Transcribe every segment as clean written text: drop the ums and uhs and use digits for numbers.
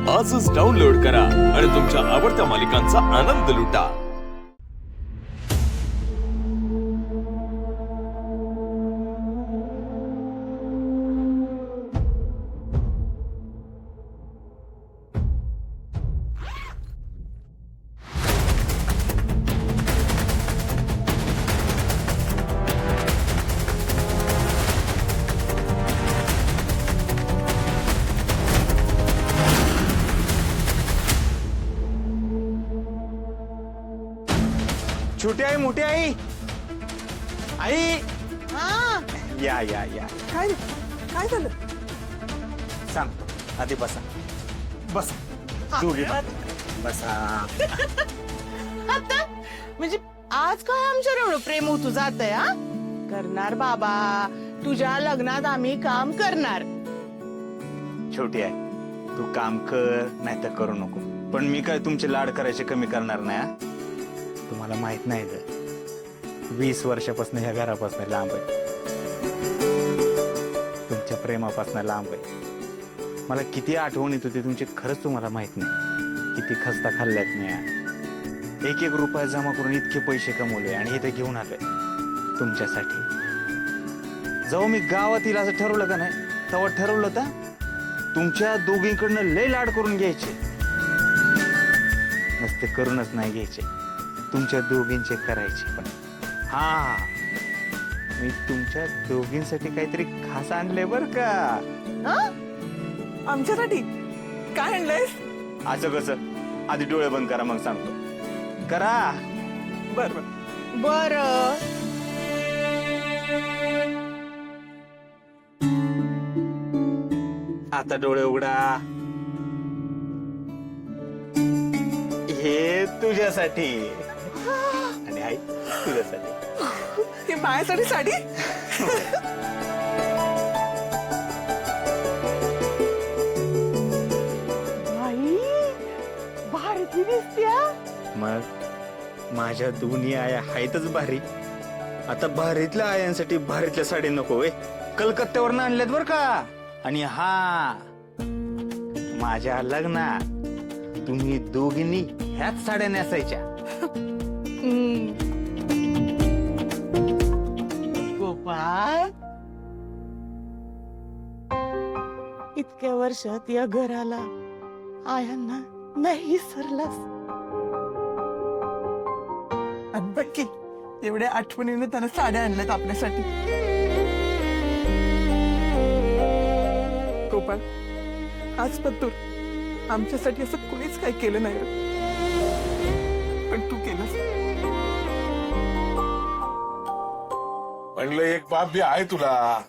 आजच डाउनलोड करा आणि तुमच्या आवडत्या मालिकांचा आनंद लुटा। छोटी आई मोठी आई आई हा या या या काय काय झालं? सांग आधी बसा बसा दोघी बसा आता म्हणजे आज काय आमच्यावर एवढं प्रेम होतो जातंय हा? करणार बाबा, तुझ्या लग्नात आम्ही काम करणार। छोटी आई तू काम कर नाही तर करू नको, पण मी काय तुमचे लाड करायचे कमी करणार नाही हा? तुम्हाला माहित नाही ग 20 वर्षापासून ह्या घरापासून लांब आहे, तुमच्या प्रेमापासून लांब आहे। मला किती आठवण येत होती तुमची खरंच तुम्हाला माहित नाही, किती खस्ता खाल्ल्यात मी। एक रुपया जमा करून इतके पैसे कमवले आणि इथे घेऊन आलोय तुमच्यासाठी। जेव्हा मी गावात येईल असं ठरवलं का नाही तेव्हा ठरवलं तर तुमच्या दोघींकडनं लय लाड करून घ्यायचे, नसते करूनच नाही घ्यायचे, तुमच्या दोघींचे करायचे। पण हा मी तुमच्या दोघींसाठी काहीतरी खास आणलंय बर का। हा? आमच्यासाठी काय आणलंयस? असं कसं, आधी डोळे बंद करा मग सांगतो। करा बर बर आता डोळे उघडा। हे तुझ्यासाठी आणि आई तुझ्यासाठी। हे माझ्यासाठी साडी? बाई भारी दिसत्या। मग माझ्या दोन्ही आया आहेतच भारी, आता भारीतल्या आयांसाठी भारीतल्या साडी नको होय, कलकत्त्यावरनं आणल्यात बर का। आणि हा माझ्या लग्नात तुम्ही दोघींनी ह्याच साड्या नेसायच्या। गोपाळ इतक्या वर्षात या घराला आयांना नाही विसरलास। आणि बघ की एवढ्या आठवणीने त्यानं साड्या आणल्यात आपल्यासाठी। गोपाळ आजपर्यंत आमच्यासाठी असं कुणीच काही केलं नाही रे, पण तू केलंस। म्हणलं एक बाप बी आहे तुला,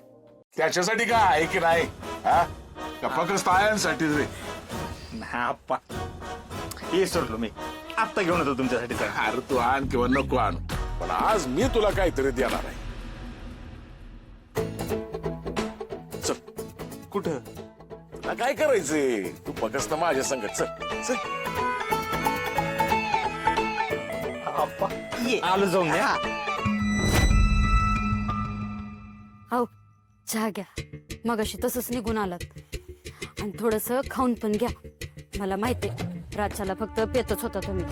त्याच्यासाठी काय आहे की नाही हा? का फक्त आयांसाठी रे? आप्पा हे सोडलो मी, आत्ता घेऊन येतो तुमच्यासाठी साडी। अरे तू आण किंवा नको आण, पण आज मी तुला काहीतरी देणार आहे। चल कुठं? तुला काय करायचंय, तू फक्त माझ्या संगत चल चल। आप्पा आलो जाऊन द्या। हो चहा घ्या, मगाशी तसंच निघून आलात, आणि थोडस खाऊन पण घ्या। मला माहितीये रातच्याला फक्त पेतच होता तुम्ही।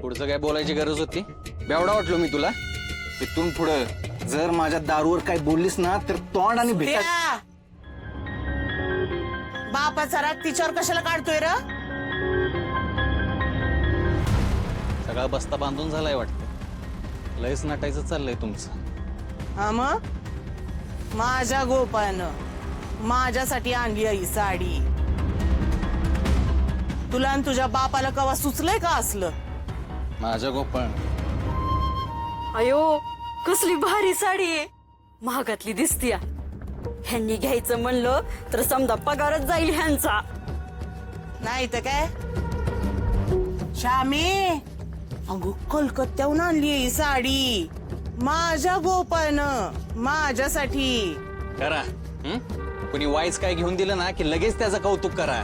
पुढचं काय बोलायची गरज होती? बेवडा वाटलो मी तुला? तिथून पुढं जर माझ्या दारूवर काय बोललीस ना तर तोंड आणि भेटा। त्या बापाचा राग तिच्यावर कशाला काढतोय र? सगळा बस्ता बांधून झालाय वाटतं, लयच नटायचं चाललंय तुमचं। हा मग माझ्या गोपाळनं माझ्यासाठी आणली ही साडी। तुला आणि तुझ्या बापाला कवा सुचलंय का असलं? माझ्या गोपाळ अयो कसली भारी साडी आहे, महागातली दिसतीया। ह्यांनी घ्यायचं म्हणलं तर समजा पगारच जाईल ह्यांचा। नाही तर काय श्यामी, अगो कलकत्त्याहून आणली ही साडी माझ्या गोपाळनं माझ्यासाठी। करा कोणी वाईच काय घेऊन दिलं ना की लगेच त्याचं कौतुक करा।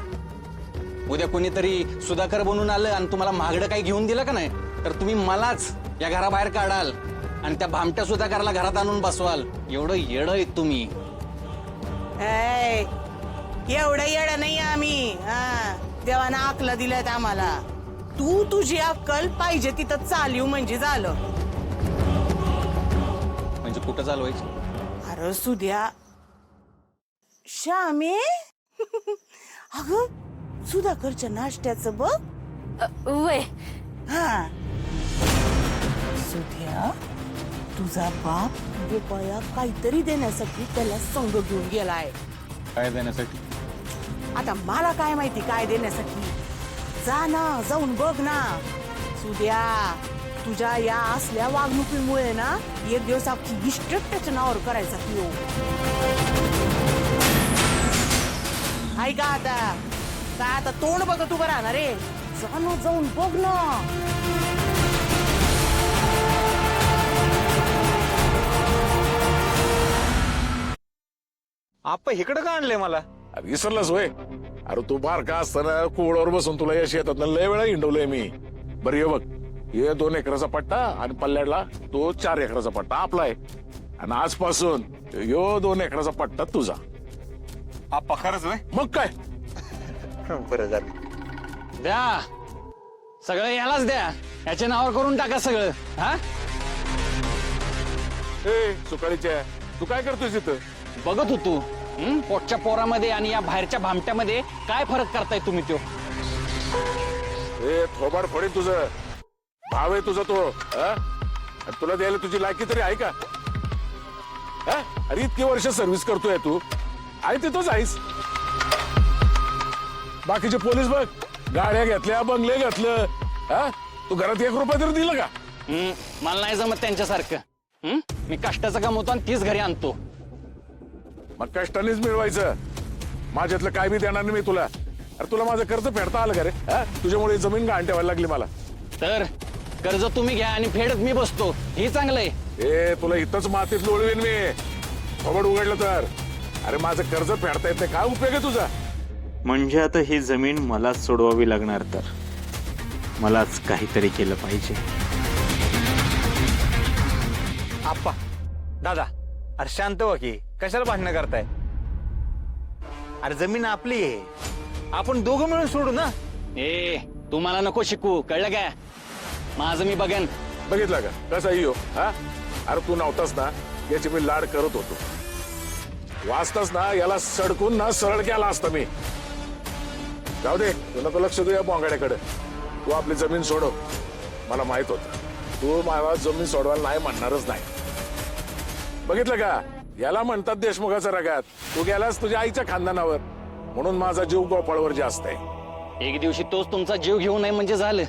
उद्या कोणीतरी सुधाकर बनून आलं आणि तुम्हाला महागडं काही घेऊन दिलं का नाही तर तुम्ही मलाच या घराबाहेर काढाल आणि त्या भामट्या सुधाकरला घरात आणून बसवाल। एवढं येडं आहे तुम्ही। एवढं येडं नाही आम्ही. देवानं अक्कल दिल्यात आम्हाला. तू तुझी अक्कल पाहिजे तिथं चालू म्हणजे झालं. म्हणजे कुठं चालवायची? अरे सुद्या श्यामे अगं सुधाकरच्या नाश्त्याचं बघ. वय हा सुध्या तुझा बाप रुपया काहीतरी देण्यासाठी त्याला संग घेऊन गेलाय. काय देण्यासाठी? आता मला काय माहिती काय देण्यासाठी. जा ना जाऊन बघ ना. सुद्या तुझ्या या असल्या वागणुकीमुळे ना एक दिवस आपली इस्टेट त्याच्या नावावर करायचा की. ऐका आता काय आता तोंड बघत उभं राहणार रे. जा ना जाऊन बघ ना. आप्पा इकडं का आणलंय मला? अरे विसरलास होय? अरे तू बारका असताना कुवडावर बसून तुला यश येतात ना लय वेळा हिंडवलंय मी. बरं ये बघ, हे 2 एकराचा पट्टा आणि पल्ल्याडला तो 4 एकराचा पट्टा आपला आहे. आणि आजपासून यो 2 एकराचा पट्टा तुझा. आप्पा खरंच होय? मग काय? बरं झालं. द्या सगळं यालाच द्या. याच्या नावावर करून टाका सगळं. हा ए सुकाळीच्या तू काय करतोय तिथं? बघत होतो पोटच्या पोरामध्ये आणि या बाहेरच्या भामट्यामध्ये काय फरक करताय तुम्ही तो. ए थोबाड फोडे तुझं. भाव आहे तुझा तो. आणि तुला द्यायला तुझी लायकी तरी आहे का? अरे इतकी वर्ष सर्व्हिस करतोय तू. आहे तिथंच आहेस. बाकीचे पोलीस बघ गाड्या घेतल्या बंगले घेतलं. तू घरात 1 रुपया तरी दिलं का? मला नाही जमत त्यांच्यासारखं. मी कष्टाचं कमवतो आणि तीच घरी आणतो. मग कष्टानेच मिळवायचं. माझ्यातलं काय बी देणार नाही मी तुला. अरे तुला माझं कर्ज फेडता आलं का रे? तुझ्यामुळे जमीन गहाण ठेवायला लागली मला. तर कर्ज तुम्ही घ्या आणि फेडत मी बसतो. हे चांगलंय. ए तुला इथंच मातीत लोळवीन मी थोबड उघडलं तर. अरे माझं कर्ज फेडता येत नाही काय उपयोग आहे तुझा? म्हणजे आता ही जमीन मलाच सोडवावी लागणार. तर मलाच काहीतरी केलं पाहिजे. आप्पा दादा अरे शांत व्हा की. कशाला भांडणं करताय? अरे जमीन आपली आहे. आपण दोघं मिळून सोडू ना. ए तुम्हाला नको शिकू कळलं काय? माझं मी बघेन. बघितलं का कसा येऊ? अरे तू नव्हतास ना याची मी लाड करत होतो. वाचतास ना याला सडकून ना सरळ केला असता मी. जाऊ दे तू नको लक्ष देऊ या बोंगाड्याकडे. तू आपली जमीन सोडव. मला माहित होत तू मला जमीन सोडवायला नाही म्हणणारच नाही. बघितलं का याला म्हणतात देशमुखाचा रगात. तू गेलास तुझ्या आईच्या खानदानावर म्हणून माझा जीव गोपाळवर जास्त आहे. एक दिवशी तोच तुमचा जीव घेऊ नये म्हणजे झालं.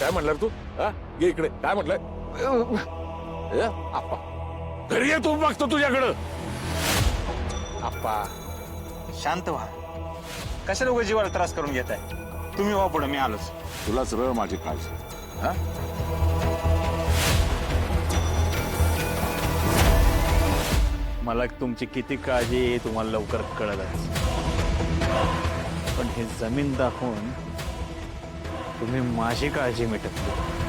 काय म्हणलं तू? ये इकडे काय म्हटलंय? आप्पा घरी ये तू बघतो तुझ्याकडं. आप्पा शांत व्हा. कशाला उगा जीवाला त्रास करून घेताय? तुम्ही व्हा पुढे मी आलोच. तुलाच रळ माझी काळजी. मला तुमची किती काळजी आहे तुम्हाला लवकर कळलंच. पण हे जमीन दाखवून तुम्ही माझी काळजी मिटवली.